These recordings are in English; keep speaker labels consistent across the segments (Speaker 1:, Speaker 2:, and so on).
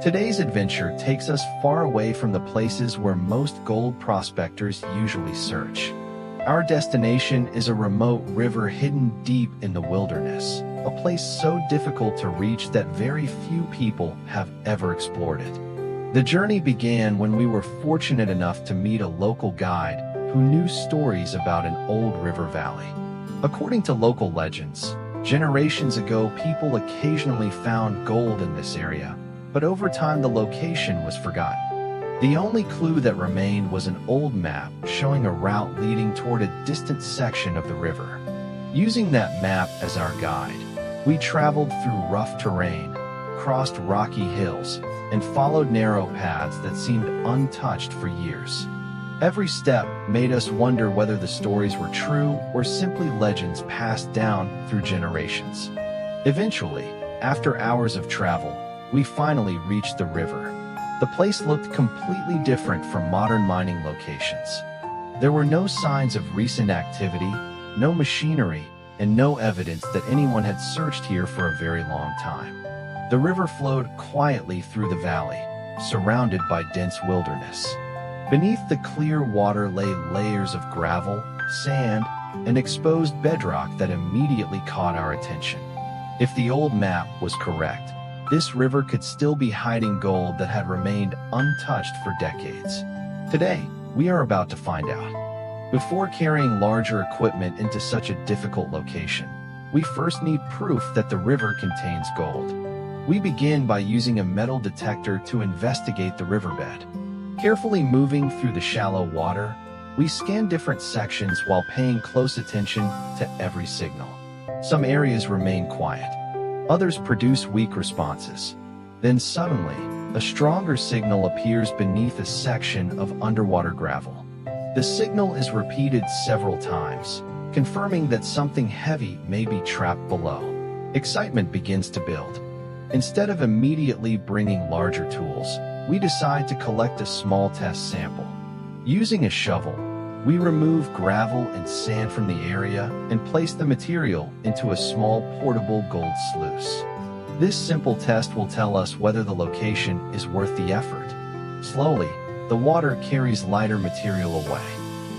Speaker 1: Today's adventure takes us far away from the places where most gold prospectors usually search. Our destination is a remote river hidden deep in the wilderness, a place so difficult to reach that very few people have ever explored it. The journey began when we were fortunate enough to meet a local guide who knew stories about an old river valley. According to local legends, generations ago people occasionally found gold in this area, but over time the location was forgotten. The only clue that remained was an old map showing a route leading toward a distant section of the river. Using that map as our guide, we traveled through rough terrain, crossed rocky hills, and followed narrow paths that seemed untouched for years. Every step made us wonder whether the stories were true or simply legends passed down through generations. Eventually, after hours of travel, we finally reached the river. The place looked completely different from modern mining locations. There were no signs of recent activity, no machinery, and no evidence that anyone had searched here for a very long time. The river flowed quietly through the valley, surrounded by dense wilderness. Beneath the clear water lay layers of gravel, sand, and exposed bedrock that immediately caught our attention. If the old map was correct, this river could still be hiding gold that had remained untouched for decades. Today, we are about to find out. Before carrying larger equipment into such a difficult location, we first need proof that the river contains gold. We begin by using a metal detector to investigate the riverbed. Carefully moving through the shallow water, we scan different sections while paying close attention to every signal. Some areas remain quiet. Others produce weak responses. Then suddenly, a stronger signal appears beneath a section of underwater gravel. The signal is repeated several times, confirming that something heavy may be trapped below. Excitement begins to build. Instead of immediately bringing larger tools, we decide to collect a small test sample. Using a shovel, we remove gravel and sand from the area and place the material into a small portable gold sluice. This simple test will tell us whether the location is worth the effort. Slowly, the water carries lighter material away.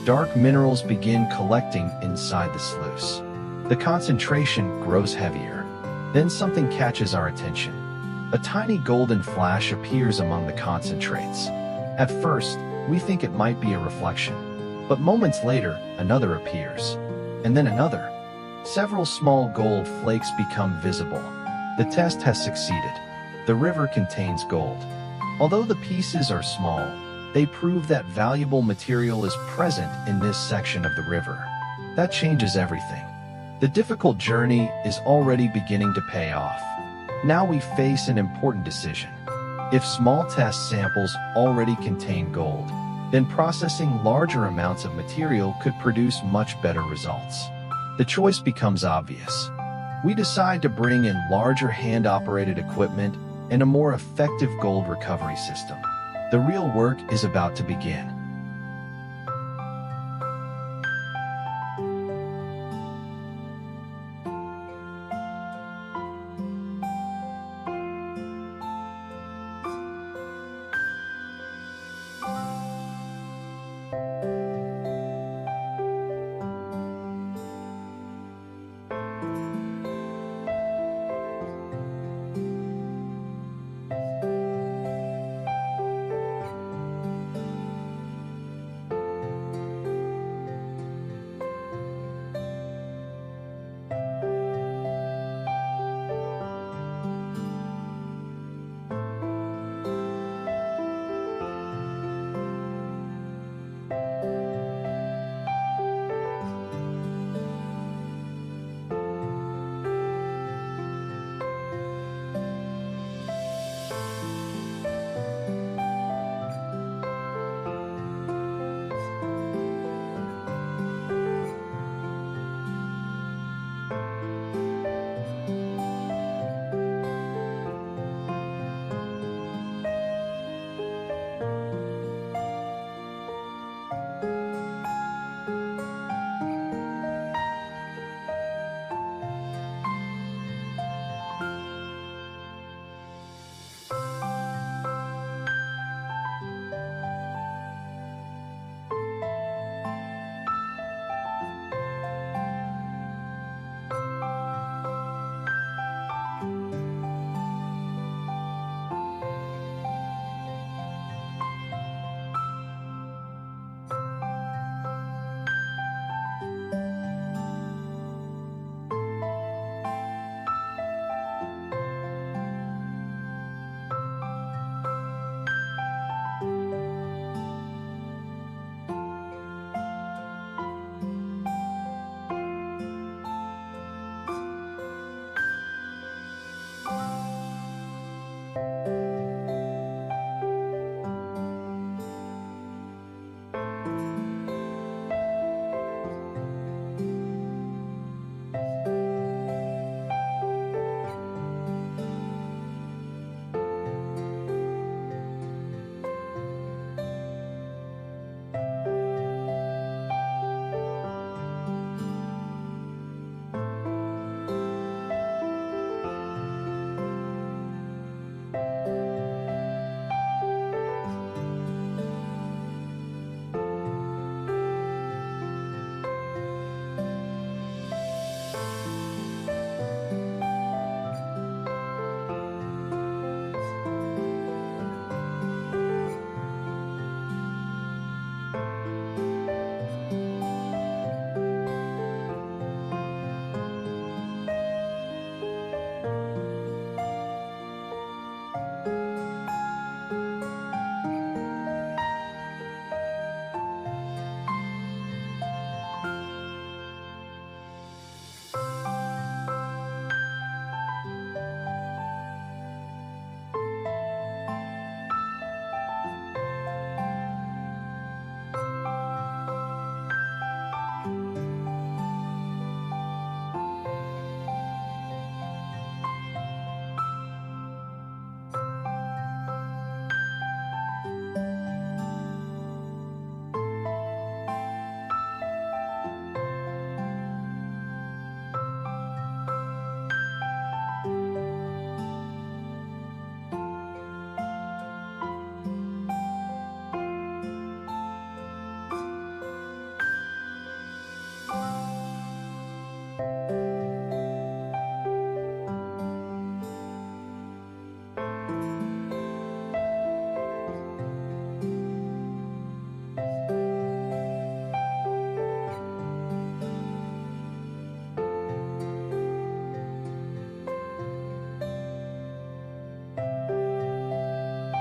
Speaker 1: Dark minerals begin collecting inside the sluice. The concentration grows heavier. Then something catches our attention. A tiny golden flash appears among the concentrates. At first, we think it might be a reflection. But moments later, another appears. And then another. Several small gold flakes become visible. The test has succeeded. The river contains gold. Although the pieces are small, they prove that valuable material is present in this section of the river. That changes everything. The difficult journey is already beginning to pay off. Now we face an important decision. If small test samples already contain gold, then processing larger amounts of material could produce much better results. The choice becomes obvious. We decide to bring in larger hand-operated equipment and a more effective gold recovery system. The real work is about to begin.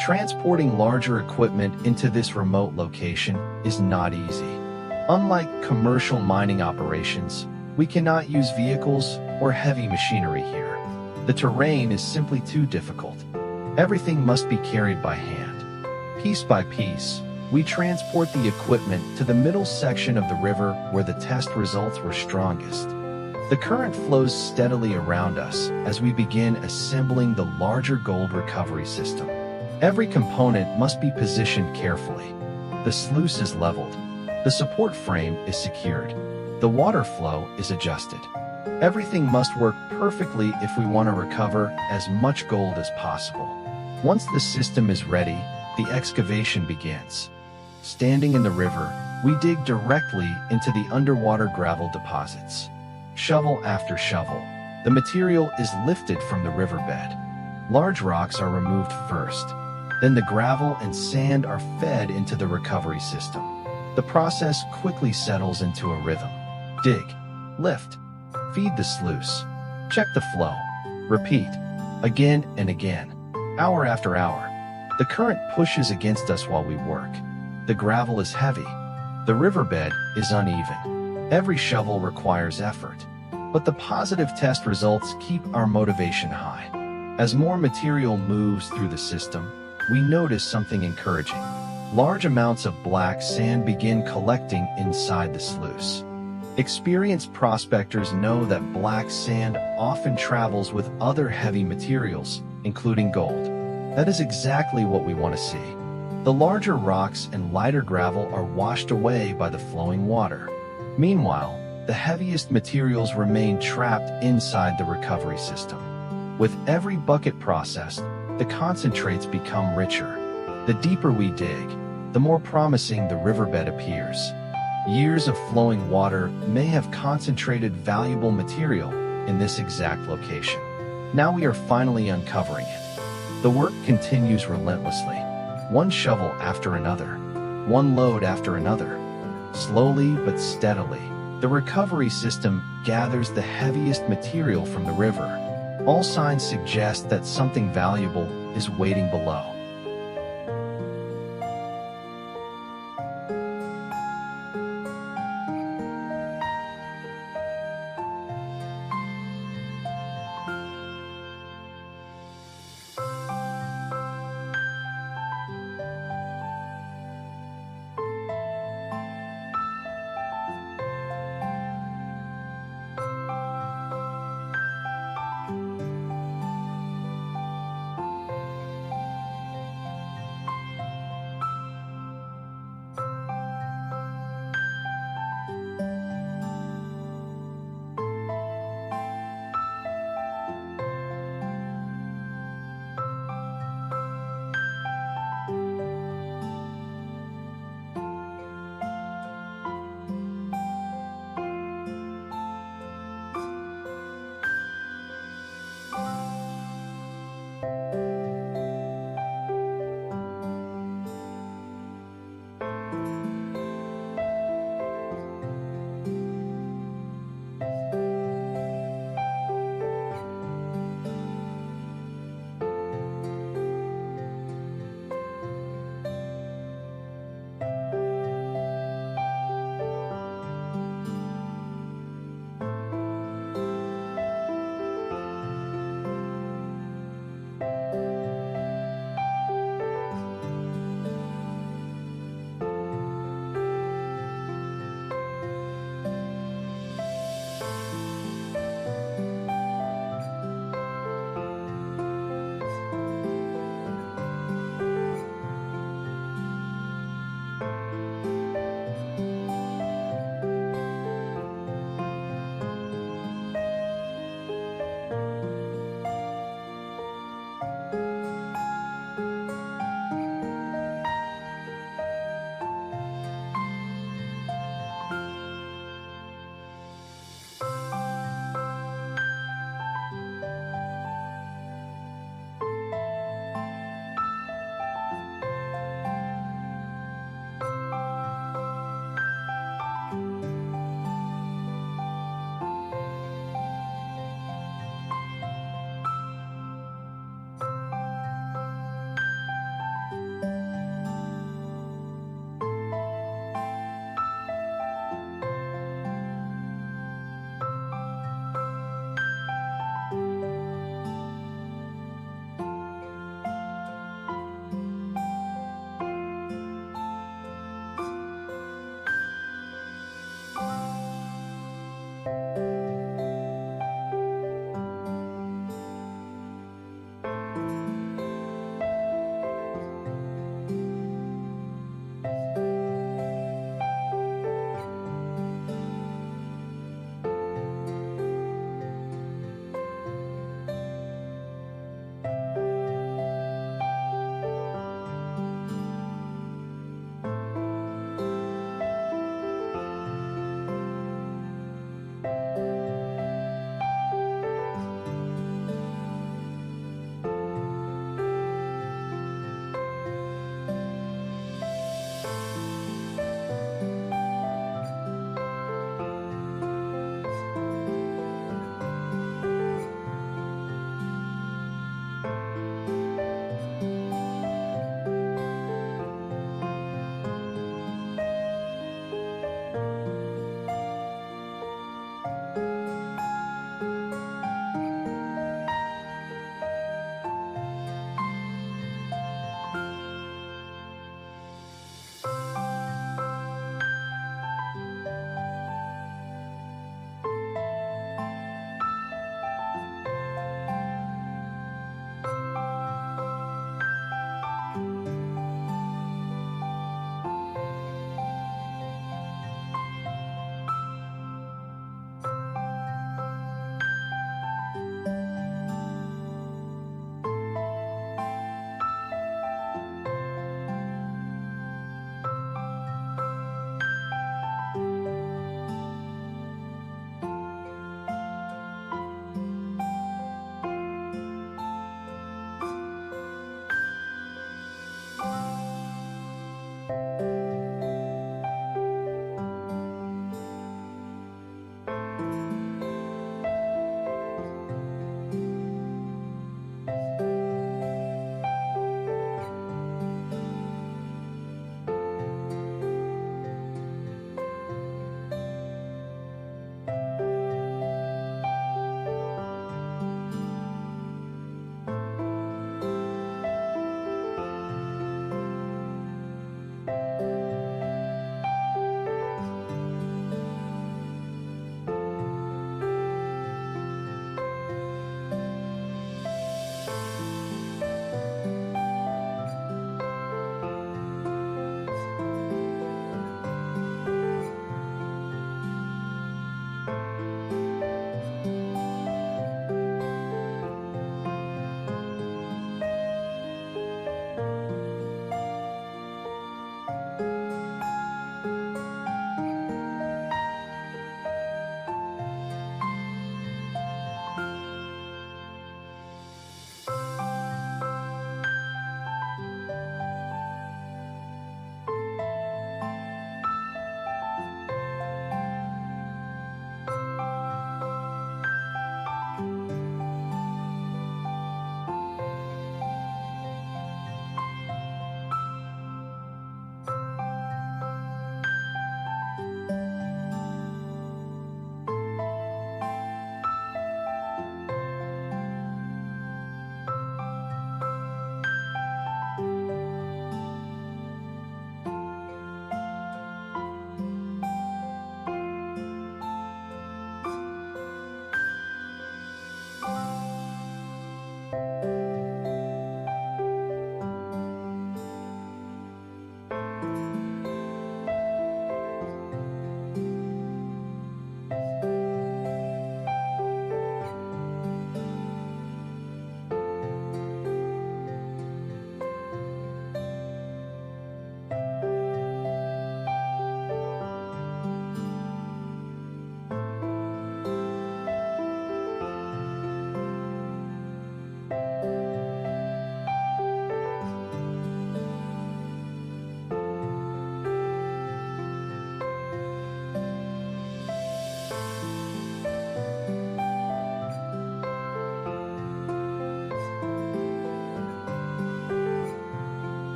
Speaker 1: Transporting larger equipment into this remote location is not easy. Unlike commercial mining operations, we cannot use vehicles or heavy machinery here. The terrain is simply too difficult. Everything must be carried by hand. Piece by piece, we transport the equipment to the middle section of the river where the test results were strongest. The current flows steadily around us as we begin assembling the larger gold recovery system. Every component must be positioned carefully. The sluice is leveled. The support frame is secured. The water flow is adjusted. Everything must work perfectly if we want to recover as much gold as possible. Once the system is ready, the excavation begins. Standing in the river, we dig directly into the underwater gravel deposits. Shovel after shovel, the material is lifted from the riverbed. Large rocks are removed first. Then the gravel and sand are fed into the recovery system. The process quickly settles into a rhythm. Dig, lift, feed the sluice, check the flow, repeat, again and again, hour after hour. The current pushes against us while we work. The gravel is heavy. The riverbed is uneven. Every shovel requires effort. But the positive test results keep our motivation high. As more material moves through the system, we notice something encouraging. Large amounts of black sand begin collecting inside the sluice. Experienced prospectors know that black sand often travels with other heavy materials, including gold. That is exactly what we want to see. The larger rocks and lighter gravel are washed away by the flowing water. Meanwhile, the heaviest materials remain trapped inside the recovery system. With every bucket processed, the concentrates become richer. The deeper we dig, the more promising the riverbed appears. Years of flowing water may have concentrated valuable material in this exact location. Now we are finally uncovering it. The work continues relentlessly. One shovel after another, one load after another. Slowly but steadily, the recovery system gathers the heaviest material from the river. All signs suggest that something valuable is waiting below.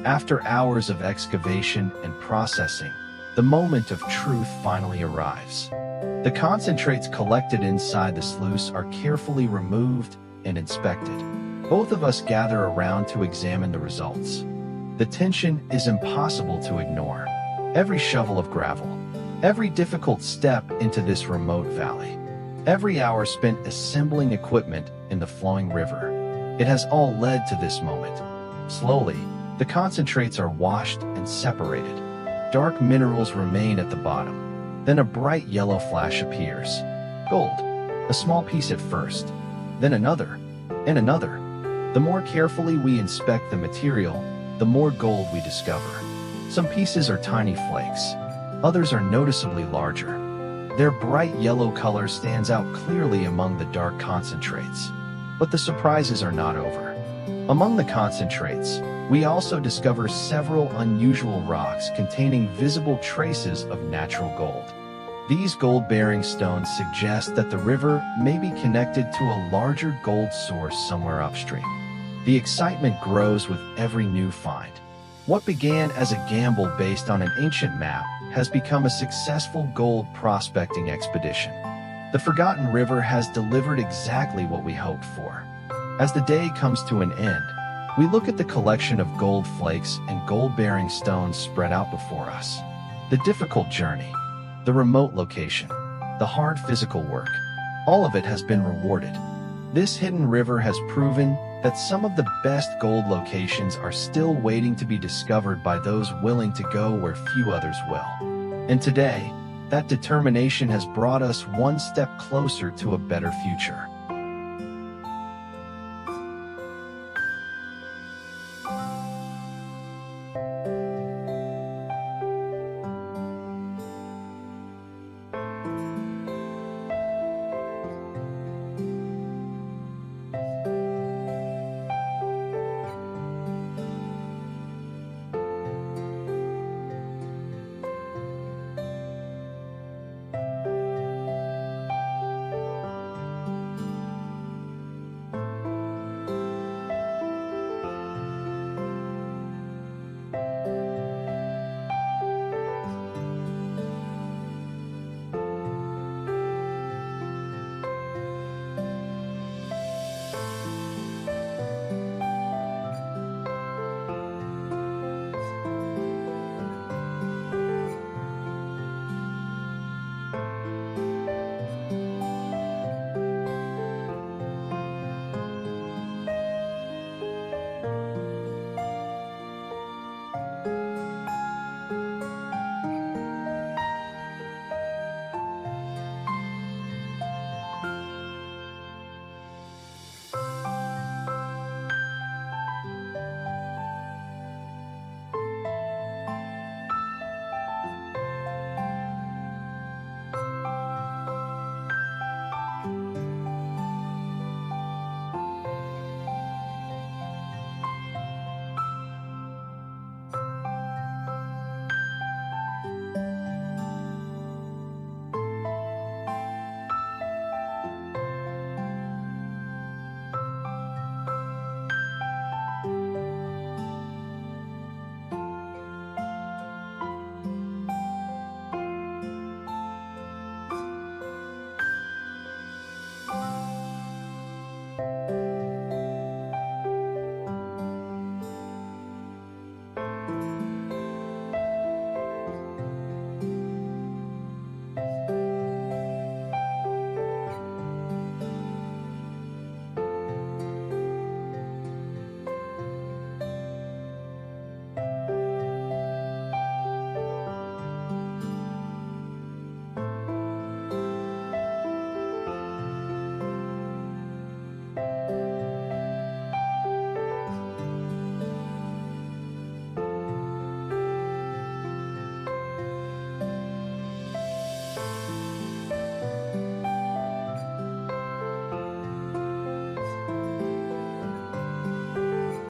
Speaker 1: After hours of excavation and processing, the moment of truth finally arrives. The concentrates collected inside the sluice are carefully removed and inspected. Both of us gather around to examine the results. The tension is impossible to ignore. Every shovel of gravel, every difficult step into this remote valley, every hour spent assembling equipment in the flowing river. It has all led to this moment. Slowly, the concentrates are washed and separated. Dark minerals remain at the bottom. Then a bright yellow flash appears. Gold. A small piece at first, then another, and another. The more carefully we inspect the material, the more gold we discover. Some pieces are tiny flakes. Others are noticeably larger. Their bright yellow color stands out clearly among the dark concentrates. But the surprises are not over. Among the concentrates, we also discover several unusual rocks containing visible traces of natural gold. These gold-bearing stones suggest that the river may be connected to a larger gold source somewhere upstream. The excitement grows with every new find. What began as a gamble based on an ancient map has become a successful gold prospecting expedition. The forgotten river has delivered exactly what we hoped for. As the day comes to an end, we look at the collection of gold flakes and gold-bearing stones spread out before us. The difficult journey, the remote location, the hard physical work, all of it has been rewarded. This hidden river has proven that some of the best gold locations are still waiting to be discovered by those willing to go where few others will. And today, that determination has brought us one step closer to a better future.